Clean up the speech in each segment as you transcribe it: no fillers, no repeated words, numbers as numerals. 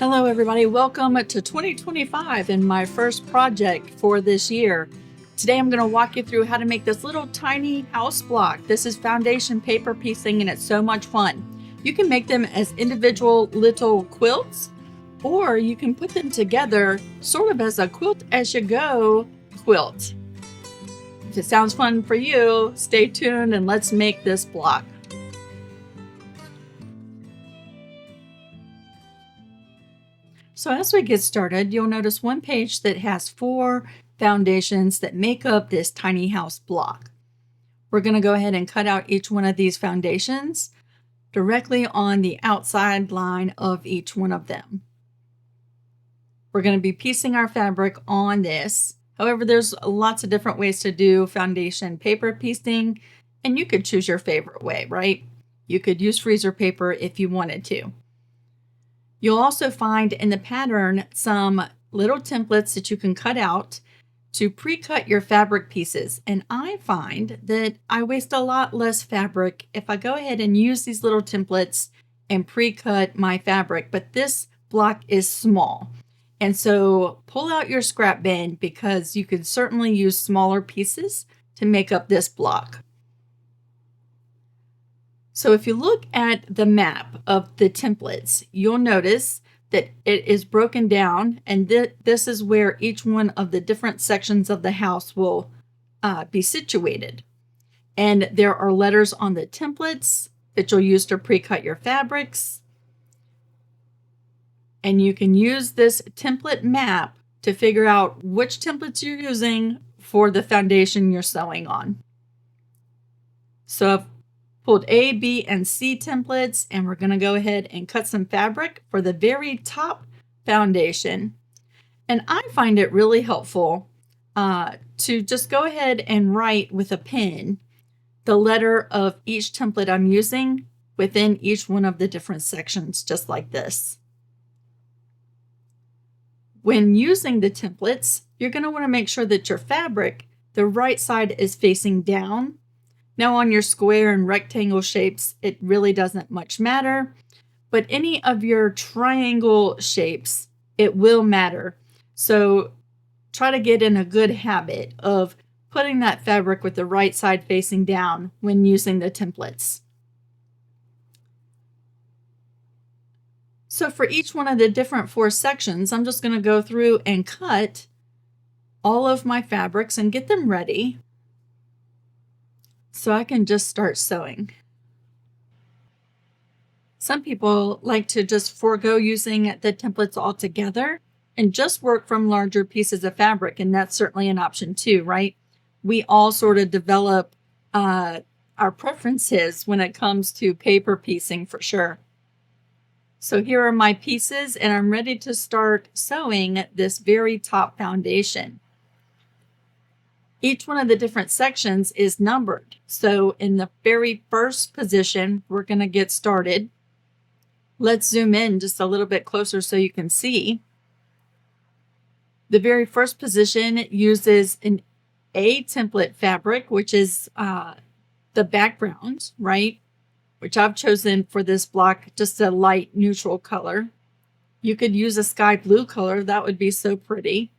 Hello everybody, welcome to 2025 and my first project for this year. Today I'm going to walk you through how to make this little tiny house block. This is foundation paper piecing and it's so much fun. You can make them as individual little quilts, or you can put them together sort of as a quilt as you go quilt. If it sounds fun for you, stay tuned and let's make this block. So as we get started, you'll notice one page that has 4 foundations that make up this tiny house block. We're going to go ahead and cut out each one of these foundations directly on the outside line of each one of them. We're going to be piecing our fabric on this. However, there's lots of different ways to do foundation paper piecing, and you could choose your favorite way, right? You could use freezer paper if you wanted to. You'll also find in the pattern some little templates that you can cut out to pre-cut your fabric pieces. And I find that I waste a lot less fabric if I go ahead and use these little templates and pre-cut my fabric. But this block is small. And so pull out your scrap bin because you can certainly use smaller pieces to make up this block. So if you look at the map of the templates, you'll notice that it is broken down, and this is where each one of the different sections of the house will be situated. And there are letters on the templates that you'll use to pre-cut your fabrics. And you can use this template map to figure out which templates you're using for the foundation you're sewing on. So I've pulled A, B, and C templates, and we're going to go ahead and cut some fabric for the very top foundation. And I find it really helpful to just go ahead and write with a pen the letter of each template I'm using within each one of the different sections, just like this. When using the templates, you're going to want to make sure that your fabric, the right side is facing down. Now on your square and rectangle shapes, it really doesn't much matter, but any of your triangle shapes, it will matter. So try to get in a good habit of putting that fabric with the right side facing down when using the templates. So for each one of the different 4 sections, I'm just going to go through and cut all of my fabrics and get them ready, so I can just start sewing. Some people like to just forego using the templates altogether and just work from larger pieces of fabric, and that's certainly an option too, right? We all sort of develop our preferences when it comes to paper piecing for sure. So here are my pieces, and I'm ready to start sewing this very top foundation. Each one of the different sections is numbered. So in the very first position, we're going to get started. Let's zoom in just a little bit closer so you can see. The very first position uses an A template fabric, which is the background, right? Which I've chosen for this block, just a light neutral color. You could use a sky blue color. That would be so pretty.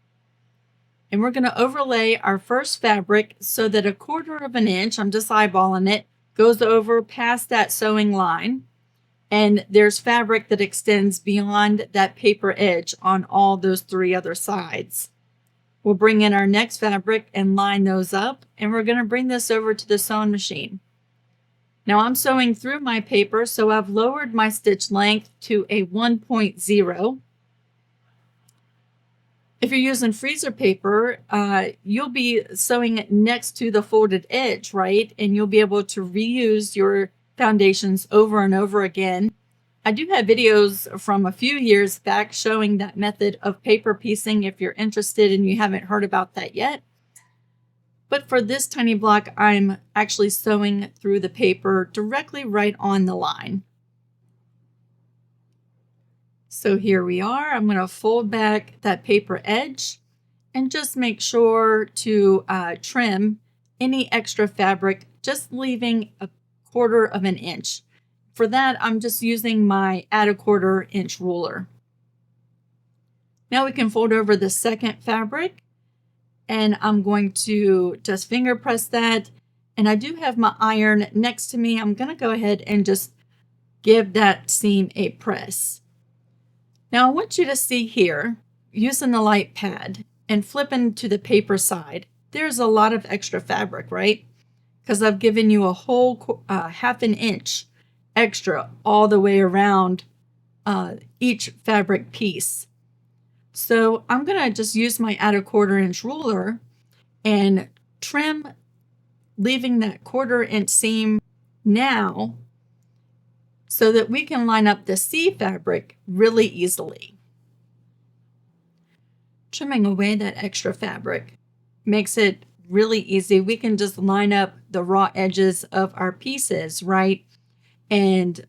And we're going to overlay our first fabric so that 1/4 inch, I'm just eyeballing it, goes over past that sewing line. And there's fabric that extends beyond that paper edge on all those 3 other sides. We'll bring in our next fabric and line those up, and we're going to bring this over to the sewing machine. Now I'm sewing through my paper, so I've lowered my stitch length to a 1.0. If you're using freezer paper, you'll be sewing next to the folded edge, right? And you'll be able to reuse your foundations over and over again. I do have videos from a few years back showing that method of paper piecing if you're interested and you haven't heard about that yet. But for this tiny block, I'm actually sewing through the paper directly right on the line. So here we are. I'm going to fold back that paper edge and just make sure to trim any extra fabric, just leaving 1/4 inch. For that, I'm just using my add 1/4 inch ruler. Now we can fold over the second fabric, and I'm going to just finger press that. And I do have my iron next to me. I'm going to go ahead and just give that seam a press. Now I want you to see here, using the light pad and flipping to the paper side, there's a lot of extra fabric, right? Because I've given you a whole half an inch extra all the way around each fabric piece. So I'm going to just use my add a 1/4 inch ruler and trim, leaving that 1/4 inch seam now so that we can line up the C fabric really easily. Trimming away that extra fabric makes it really easy. We can just line up the raw edges of our pieces, right? And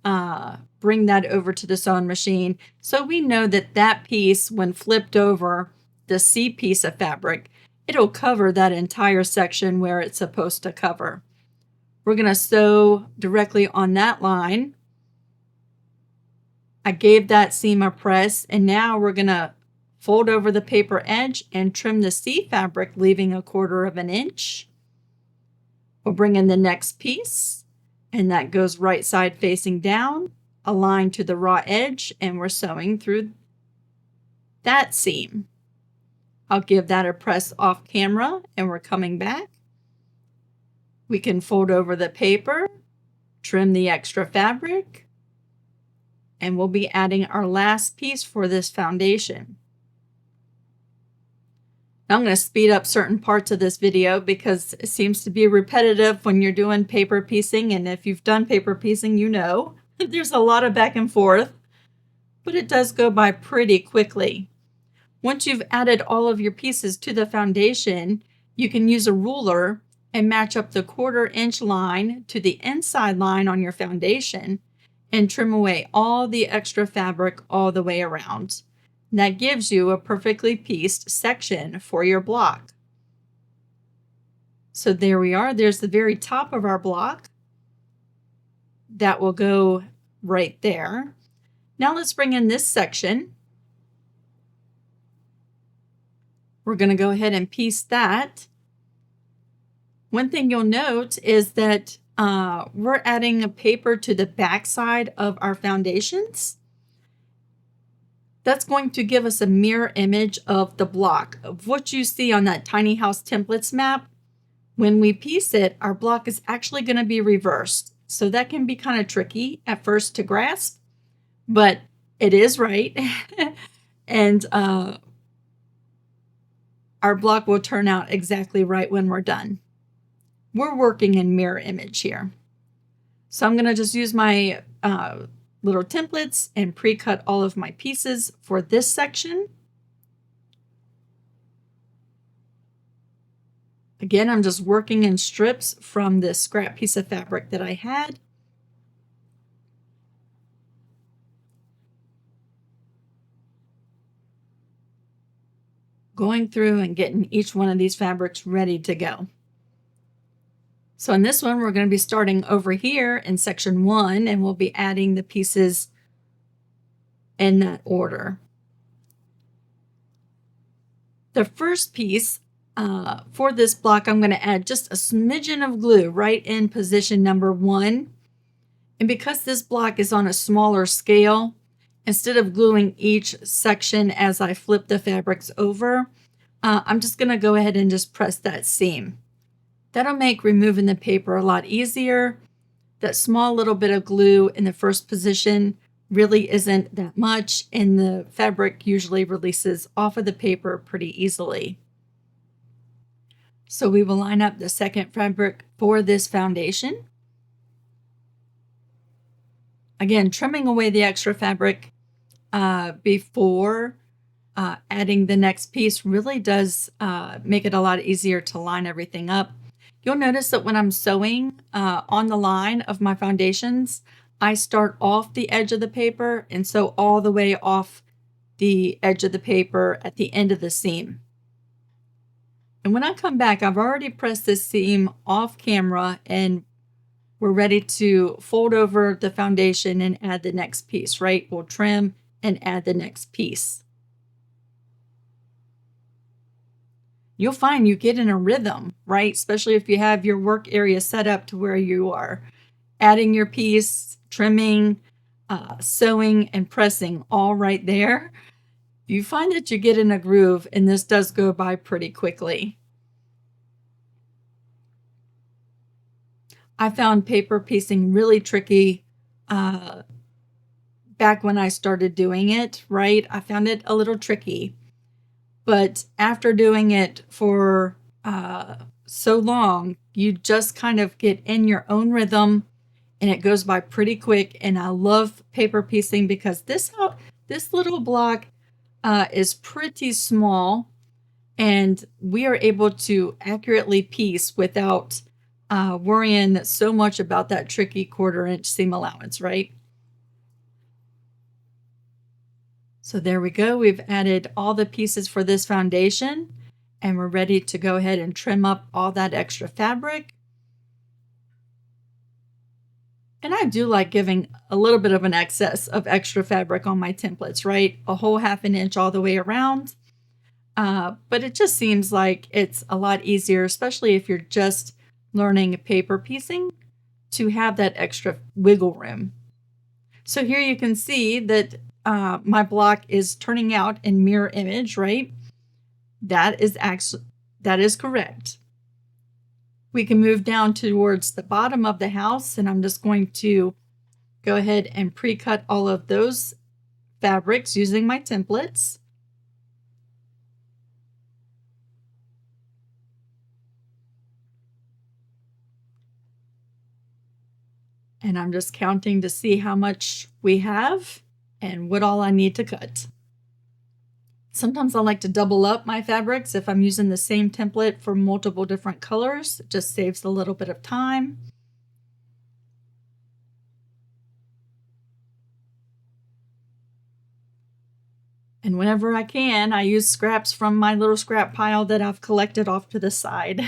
bring that over to the sewing machine. So we know that that piece, when flipped over the C piece of fabric, it'll cover that entire section where it's supposed to cover. We're going to sew directly on that line. I gave that seam a press, and now we're going to fold over the paper edge and trim the C fabric, leaving a 1/4 inch. We'll bring in the next piece, and that goes right side facing down, aligned to the raw edge, and we're sewing through that seam. I'll give that a press off camera, and we're coming back. We can fold over the paper, trim the extra fabric, and we'll be adding our last piece for this foundation. Now I'm going to speed up certain parts of this video because it seems to be repetitive when you're doing paper piecing, and if you've done paper piecing, you know there's a lot of back and forth, but it does go by pretty quickly. Once you've added all of your pieces to the foundation, you can use a ruler and match up the 1/4 inch line to the inside line on your foundation and trim away all the extra fabric all the way around. And that gives you a perfectly pieced section for your block. So there we are. There's the very top of our block. That will go right there. Now let's bring in this section. We're going to go ahead and piece that. One thing you'll note is that we're adding a paper to the back side of our foundations. That's going to give us a mirror image of the block of what you see on that tiny house templates map. When we piece it, our block is actually going to be reversed. So that can be kind of tricky at first to grasp, but it is right. And our block will turn out exactly right when we're done. We're working in mirror image here. So I'm going to just use my little templates and pre-cut all of my pieces for this section. Again, I'm just working in strips from this scrap piece of fabric that I had. Going through and getting each one of these fabrics ready to go. So in this one, we're going to be starting over here in section 1, and we'll be adding the pieces in that order. The first piece for this block, I'm going to add just a smidgen of glue right in position number 1. And because this block is on a smaller scale, instead of gluing each section as I flip the fabrics over, I'm just going to go ahead and just press that seam. That'll make removing the paper a lot easier. That small little bit of glue in the first position really isn't that much, and the fabric usually releases off of the paper pretty easily. So we will line up the second fabric for this foundation. Again, trimming away the extra fabric before adding the next piece really does make it a lot easier to line everything up. You'll notice that when I'm sewing on the line of my foundations, I start off the edge of the paper and sew all the way off the edge of the paper at the end of the seam. And when I come back, I've already pressed this seam off camera and we're ready to fold over the foundation and add the next piece, right? We'll trim and add the next piece. you'll find you get in a rhythm, right? Especially if you have your work area set up to where you are adding your piece, trimming, sewing, and pressing all right there. You find that you get in a groove, and this does go by pretty quickly. I found paper piecing really tricky back when I started doing it, right? I found it a little tricky. But after doing it for so long, you just kind of get in your own rhythm and it goes by pretty quick. And I love paper piecing because this little block is pretty small and we are able to accurately piece without worrying so much about that tricky 1/4 inch seam allowance, right? So there we go. We've added all the pieces for this foundation and we're ready to go ahead and trim up all that extra fabric. And I do like giving a little bit of an excess of extra fabric on my templates, right? A whole 1/2 inch all the way around. But it just seems like it's a lot easier, especially if you're just learning paper piecing, to have that extra wiggle room. So here you can see that my block is turning out in mirror image, right? That is correct. We can move down towards the bottom of the house, and I'm just going to go ahead and pre-cut all of those fabrics using my templates. And I'm just counting to see how much we have and what all I need to cut. Sometimes I like to double up my fabrics if I'm using the same template for multiple different colors. It just saves a little bit of time. And whenever I can, I use scraps from my little scrap pile that I've collected off to the side.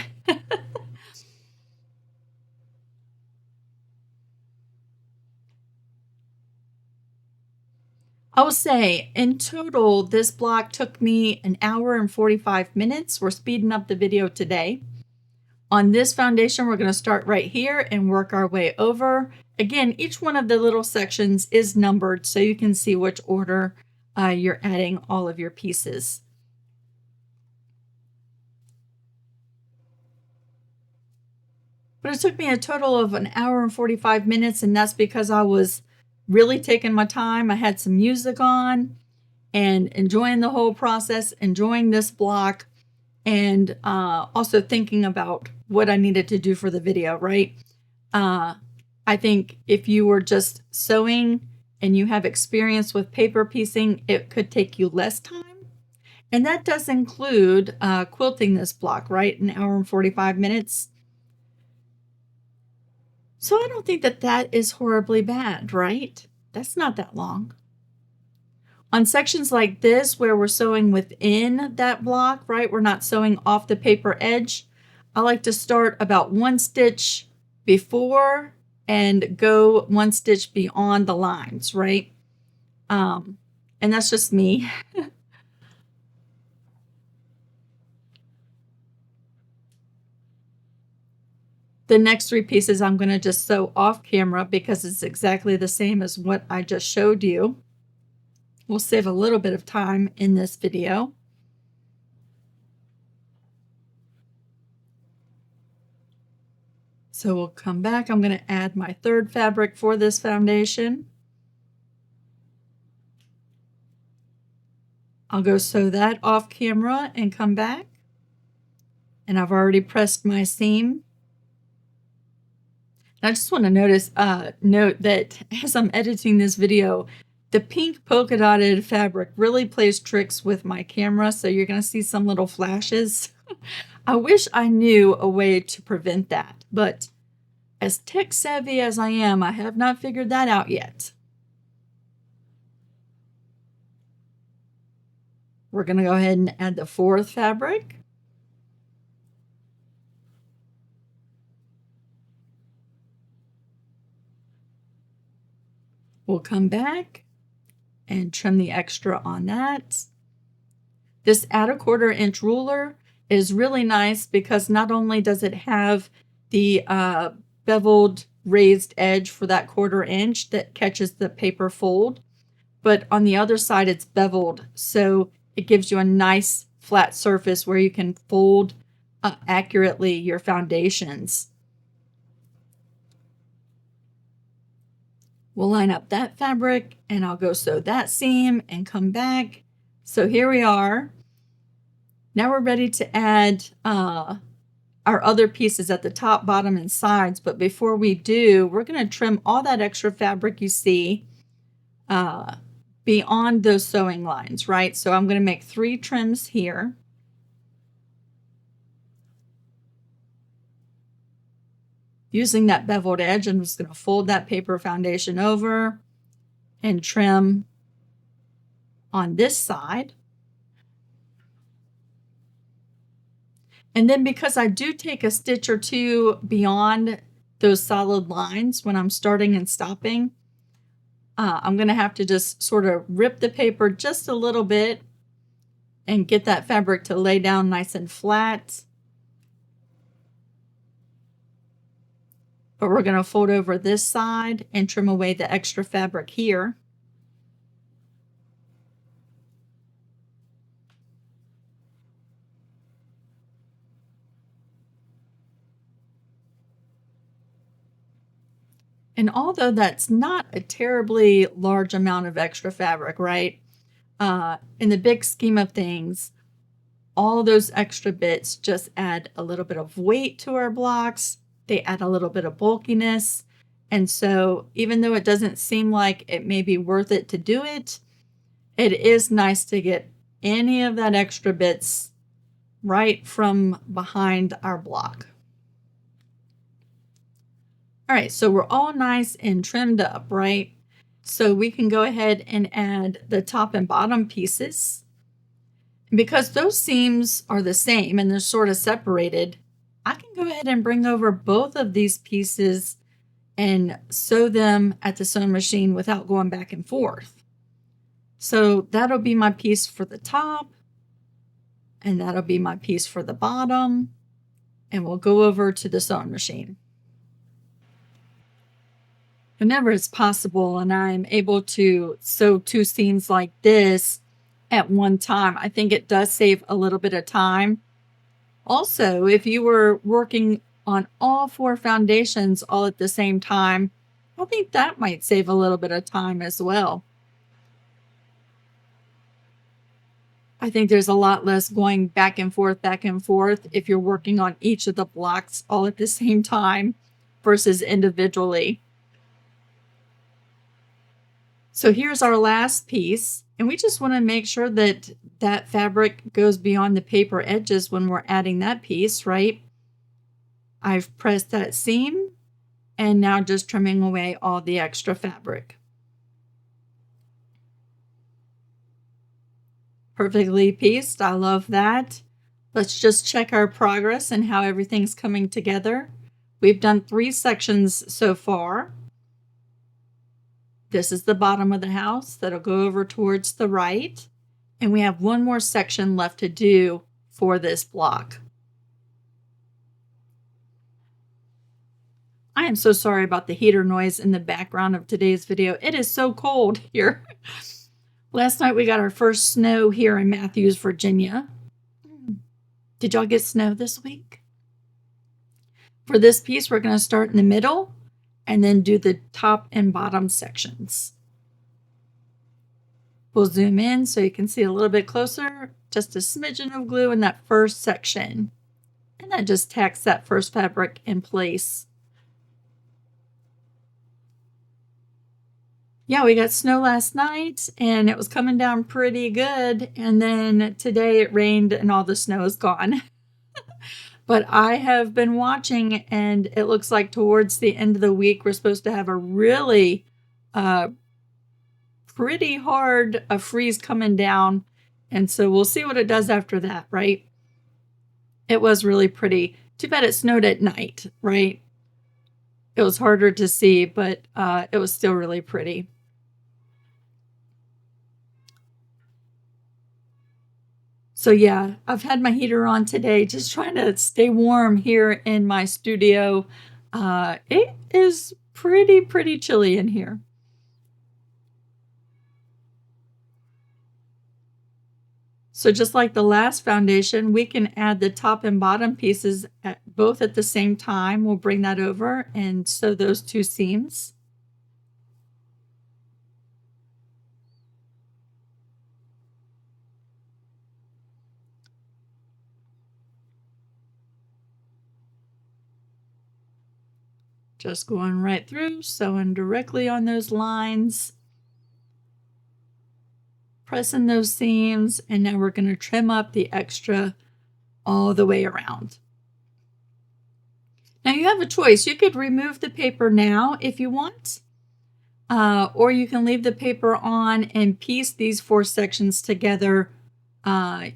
I will say, in total, this block took me 1 hour and 45 minutes. We're speeding up the video today. On this foundation, we're going to start right here and work our way over. Again, each one of the little sections is numbered so you can see which order you're adding all of your pieces. But it took me a total of 1 hour and 45 minutes, and that's because I was really taking my time. I had some music on and enjoying the whole process, enjoying this block, and also thinking about what I needed to do for the video, right? I think if you were just sewing and you have experience with paper piecing, it could take you less time. And that does include quilting this block, right? 1 hour and 45 minutes. So I don't think that that is horribly bad, right? That's not that long. On sections like this, where we're sewing within that block, right? We're not sewing off the paper edge. I like to start about 1 stitch before and go 1 stitch beyond the lines, right? And that's just me. The next 3 pieces I'm going to just sew off camera because it's exactly the same as what I just showed you. We'll save a little bit of time in this video. So we'll come back. I'm going to add my 3rd fabric for this foundation. I'll go sew that off camera and come back. And I've already pressed my seam. I just want to note that as I'm editing this video, the pink polka dotted fabric really plays tricks with my camera, so you're going to see some little flashes. I wish I knew a way to prevent that, but as tech savvy as I am, I have not figured that out yet. We're going to go ahead and add the 4th fabric. We'll come back and trim the extra on that. This add a 1/4 inch ruler is really nice because not only does it have the beveled raised edge for that 1/4 inch that catches the paper fold, but on the other side it's beveled, so it gives you a nice flat surface where you can fold accurately your foundations. We'll line up that fabric and I'll go sew that seam and come back. So here we are. Now we're ready to add our other pieces at the top, bottom, and sides. But before we do, we're going to trim all that extra fabric you see beyond those sewing lines, right? So I'm going to make 3 trims here. Using that beveled edge, I'm just going to fold that paper foundation over and trim on this side. And then because I do take a stitch or 2 beyond those solid lines when I'm starting and stopping, I'm going to have to just sort of rip the paper just a little bit and get that fabric to lay down nice and flat. But we're going to fold over this side and trim away the extra fabric here. And although that's not a terribly large amount of extra fabric, right? In the big scheme of things, all those extra bits just add a little bit of weight to our blocks. They add a little bit of bulkiness. And so even though it doesn't seem like it may be worth it to do it, it is nice to get any of that extra bits right from behind our block. All right, so we're all nice and trimmed up, right? So we can go ahead and add the top and bottom pieces. Because those seams are the same and they're sort of separated, I can go ahead and bring over both of these pieces and sew them at the sewing machine without going back and forth. So that'll be my piece for the top, and that'll be my piece for the bottom, and we'll go over to the sewing machine. Whenever it's possible and I'm able to sew 2 seams like this at one time, I think it does save a little bit of time. Also, if you were working on all 4 foundations all at the same time, I think that might save a little bit of time as well. I think there's a lot less going back and forth if you're working on each of the blocks all at the same time versus individually. So here's our last piece, and we just want to make sure that that fabric goes beyond the paper edges when we're adding that piece, right? I've pressed that seam and now just trimming away all the extra fabric. Perfectly pieced, I love that. Let's just check our progress and how everything's coming together. We've done 3 sections so far. This is the bottom of the house that'll go over towards the right. And we have 1 more section left to do for this block. I am so sorry about the heater noise in the background of today's video. It is so cold here. Last night we got our first snow here in Matthews, Virginia. Did y'all get snow this week? For this piece, we're going to start in the middle and then do the top and bottom sections. We'll zoom in so you can see a little bit closer. Just a smidgen of glue in that first section. And that just tacks that first fabric in place. Yeah, we got snow last night and it was coming down pretty good. And then today it rained and all the snow is gone. But I have been watching and it looks like towards the end of the week, we're supposed to have a really pretty hard freeze coming down. And so we'll see what it does after that, right? It was really pretty. Too bad it snowed at night, right? It was harder to see, but it was still really pretty. So yeah, I've had my heater on today, just trying to stay warm here in my studio. It is pretty chilly in here. So just like the last foundation, we can add the top and bottom pieces both at the same time. We'll bring that over and sew those two seams. Just going right through, sewing directly on those lines, pressing those seams, and now we're going to trim up the extra all the way around. Now you have a choice. You could remove the paper now if you want, or you can leave the paper on and piece these 4 sections together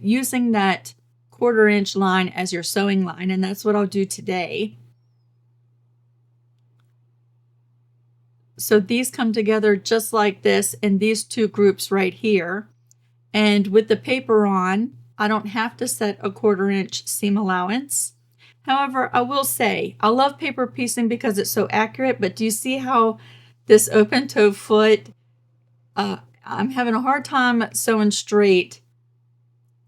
using that 1/4 inch line as your sewing line, and that's what I'll do today. So these come together just like this in these 2 groups right here. And with the paper on, I don't have to set a 1/4 inch seam allowance. However, I will say, I love paper piecing because it's so accurate, but do you see how this open toe foot, I'm having a hard time sewing straight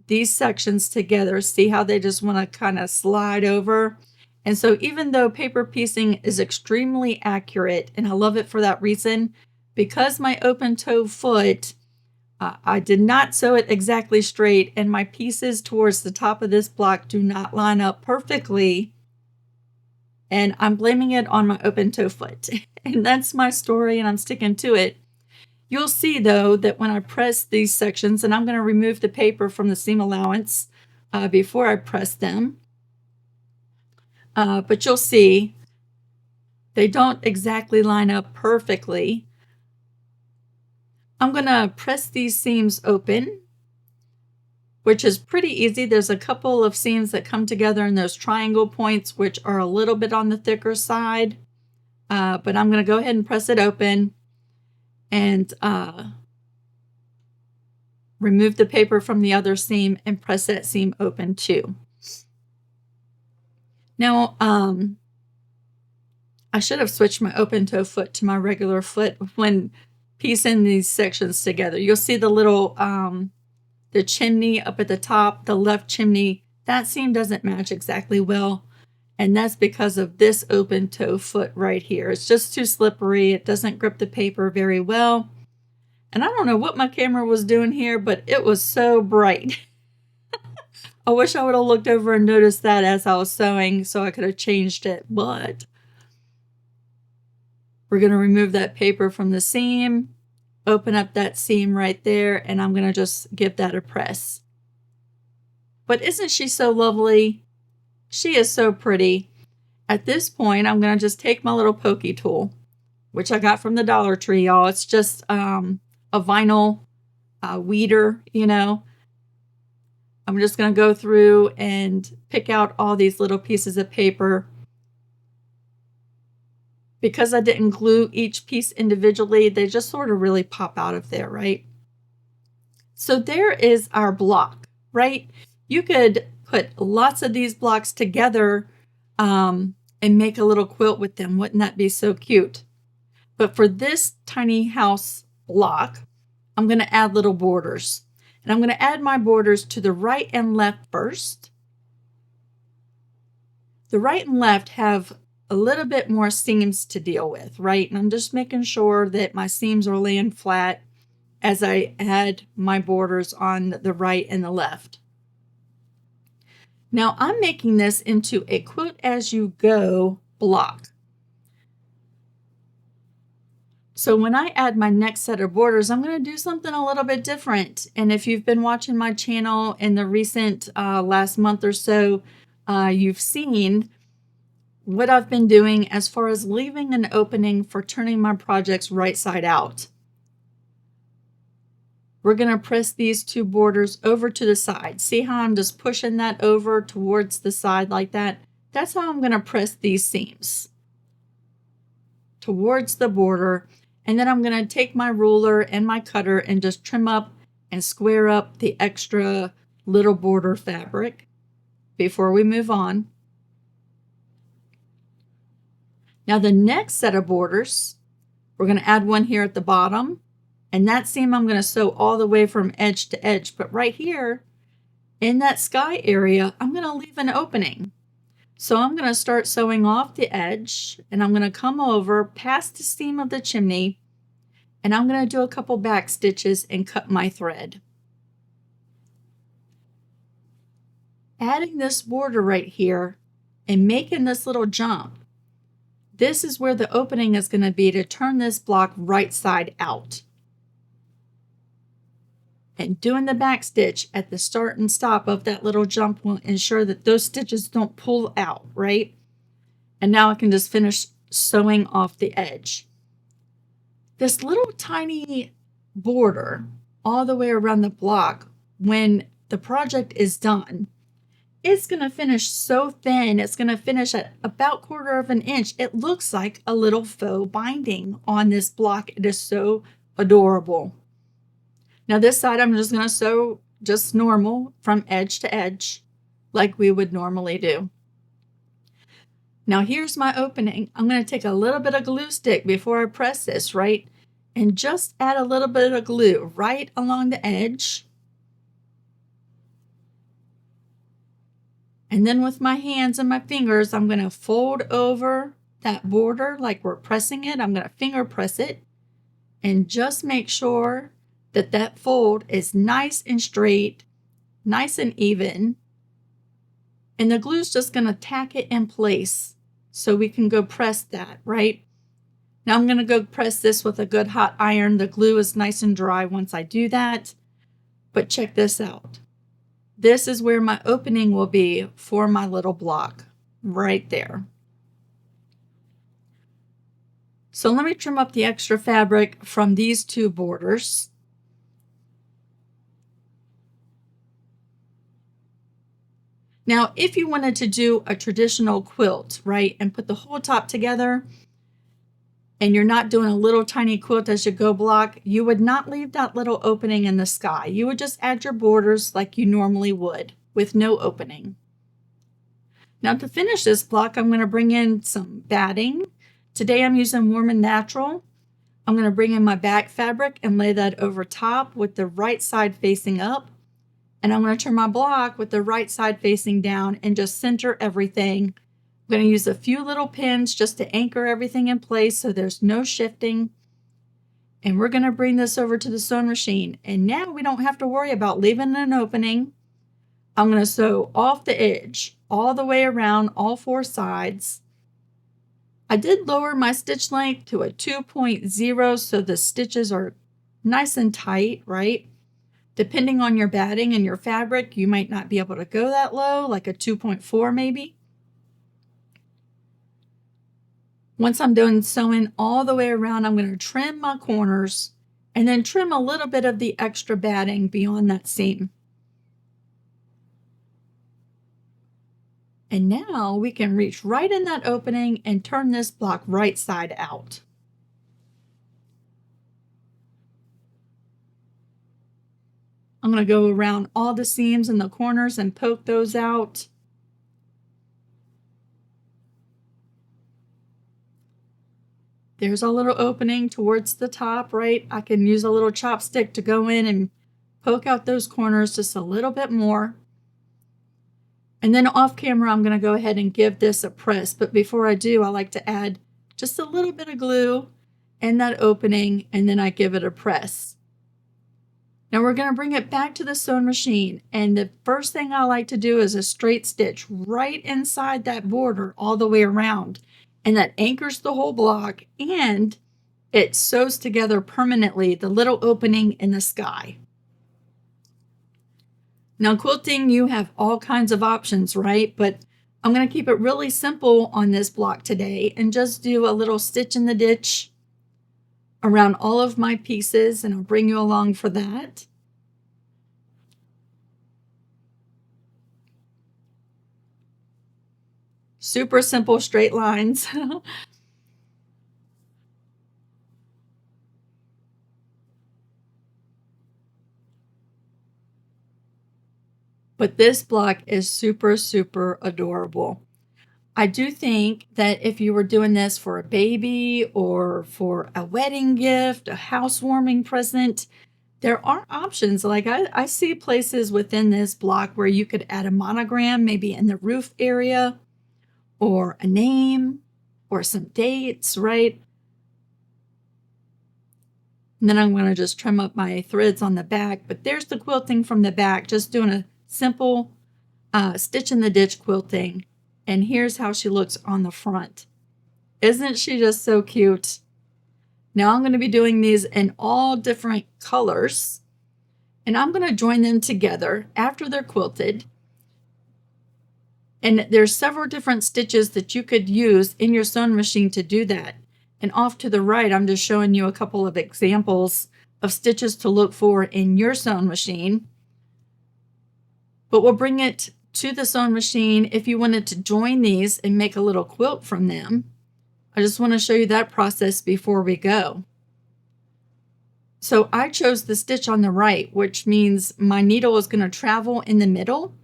these sections together. See how they just want to kind of slide over? And so even though paper piecing is extremely accurate, and I love it for that reason, because my open toe foot, I did not sew it exactly straight, and my pieces towards the top of this block do not line up perfectly, and I'm blaming it on my open toe foot. And that's my story, and I'm sticking to it. You'll see, though, that when I press these sections, and I'm going to remove the paper from the seam allowance before I press them, but you'll see they don't exactly line up perfectly. I'm going to press these seams open, which is pretty easy. There's a couple of seams that come together in those triangle points, which are a little bit on the thicker side, but I'm going to go ahead and press it open and remove the paper from the other seam and press that seam open too. Now, I should have switched my open toe foot to my regular foot when piecing these sections together. You'll see the little, the chimney up at the top, the left chimney, that seam doesn't match exactly well. And that's because of this open toe foot right here. It's just too slippery. It doesn't grip the paper very well. And I don't know what my camera was doing here, but it was so bright. I wish I would have looked over and noticed that as I was sewing so I could have changed it, but we're going to remove that paper from the seam, open up that seam right there, and I'm going to just give that a press. But isn't she so lovely? She is so pretty. At this point, I'm going to just take my little pokey tool, which I got from the Dollar Tree, y'all. It's just a vinyl weeder, you know. I'm just going to go through and pick out all these little pieces of paper. Because I didn't glue each piece individually, they just sort of really pop out of there, right? So there is our block, right? You could put lots of these blocks together and make a little quilt with them. Wouldn't that be so cute? But for this tiny house block, I'm going to add little borders. And I'm going to add my borders to the right and left first. The right and left have a little bit more seams to deal with, right? And I'm just making sure that my seams are laying flat as I add my borders on the right and the left. Now I'm making this into a quilt as you go block. So when I add my next set of borders, I'm going to do something a little bit different. And if you've been watching my channel in the recent last month or so, you've seen what I've been doing as far as leaving an opening for turning my projects right side out. We're going to press these 2 borders over to the side. See how I'm just pushing that over towards the side like that? That's how I'm going to press these seams towards the border. And then I'm going to take my ruler and my cutter and just trim up and square up the extra little border fabric before we move on. Now the next set of borders, we're going to add one here at the bottom, and that seam I'm going to sew all the way from edge to edge, but right here in that sky area, I'm going to leave an opening. So I'm going to start sewing off the edge, and I'm going to come over past the seam of the chimney, and I'm going to do a couple back stitches and cut my thread. Adding this border right here and making this little jump, this is where the opening is going to be to turn this block right side out. And doing the back stitch at the start and stop of that little jump will ensure that those stitches don't pull out, right? And now I can just finish sewing off the edge. This little tiny border all the way around the block, when the project is done, it's going to finish so thin, it's going to finish at about 1/4 of an inch. It looks like a little faux binding on this block. It is so adorable. Now this side I'm just going to sew just normal from edge to edge like we would normally do. Now here's my opening. I'm going to take a little bit of glue stick before I press this, right? And just add a little bit of glue right along the edge. And then with my hands and my fingers, I'm going to fold over that border like we're pressing it. I'm going to finger press it and just make sure that that fold is nice and straight, nice and even. And the glue's just going to tack it in place so we can go press that, right? Now I'm going to go press this with a good hot iron. The glue is nice and dry once I do that. But check this out. This is where my opening will be for my little block, right there. So let me trim up the extra fabric from these two borders. Now, if you wanted to do a traditional quilt, right, and put the whole top together, and you're not doing a little tiny quilt as you go block, you would not leave that little opening in the sky. You would just add your borders like you normally would with no opening. Now to finish this block, I'm going to bring in some batting. Today I'm using Warm and Natural. I'm going to bring in my back fabric and lay that over top with the right side facing up. And I'm going to turn my block with the right side facing down and just center everything. I'm going to use a few little pins just to anchor everything in place so there's no shifting. And we're going to bring this over to the sewing machine. And now we don't have to worry about leaving an opening. I'm going to sew off the edge all the way around all 4 sides. I did lower my stitch length to a 2.0 so the stitches are nice and tight, right? Depending on your batting and your fabric, you might not be able to go that low, like a 2.4 maybe. Once I'm done sewing all the way around, I'm going to trim my corners and then trim a little bit of the extra batting beyond that seam. And now we can reach right in that opening and turn this block right side out. I'm going to go around all the seams in the corners and poke those out. There's a little opening towards the top, right? I can use a little chopstick to go in and poke out those corners just a little bit more. And then off camera, I'm going to go ahead and give this a press. But before I do, I like to add just a little bit of glue in that opening, and then I give it a press. Now we're going to bring it back to the sewing machine. And the first thing I like to do is a straight stitch right inside that border all the way around. And that anchors the whole block and it sews together permanently the little opening in the sky. Now quilting, you have all kinds of options, right? But I'm going to keep it really simple on this block today and just do a little stitch in the ditch around all of my pieces, and I'll bring you along for that. Super simple straight lines. But this block is super, super adorable. I do think that if you were doing this for a baby or for a wedding gift, a housewarming present, there are options. Like I see places within this block where you could add a monogram, maybe in the roof area, or a name, or some dates, right? And then I'm going to just trim up my threads on the back. But there's the quilting from the back, just doing a simple stitch in the ditch quilting. And here's how she looks on the front. Isn't she just so cute? Now I'm going to be doing these in all different colors. And I'm going to join them together after they're quilted. And there's several different stitches that you could use in your sewing machine to do that. And off to the right, I'm just showing you a couple of examples of stitches to look for in your sewing machine. But we'll bring it to the sewing machine if you wanted to join these and make a little quilt from them. I just want to show you that process before we go. So I chose the stitch on the right, which means my needle is going to travel in the middle,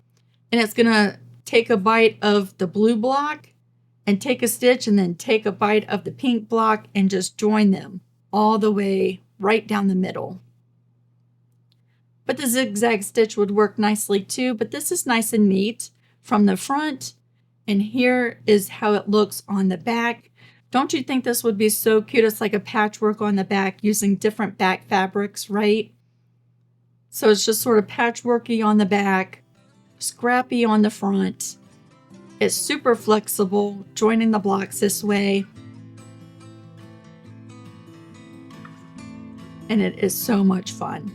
and it's going to take a bite of the blue block and take a stitch, and then take a bite of the pink block and just join them all the way right down the middle. But the zigzag stitch would work nicely too, but this is nice and neat from the front. And here is how it looks on the back. Don't you think this would be so cute? It's like a patchwork on the back using different back fabrics, right? So it's just sort of patchworky on the back, scrappy on the front. It's super flexible, joining the blocks this way. And it is so much fun.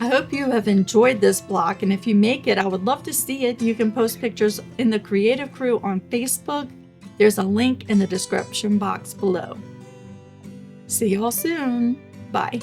I hope you have enjoyed this block, and if you make it, I would love to see it. You can post pictures in the Creative Crew on Facebook. There's a link in the description box below. See y'all soon. Bye.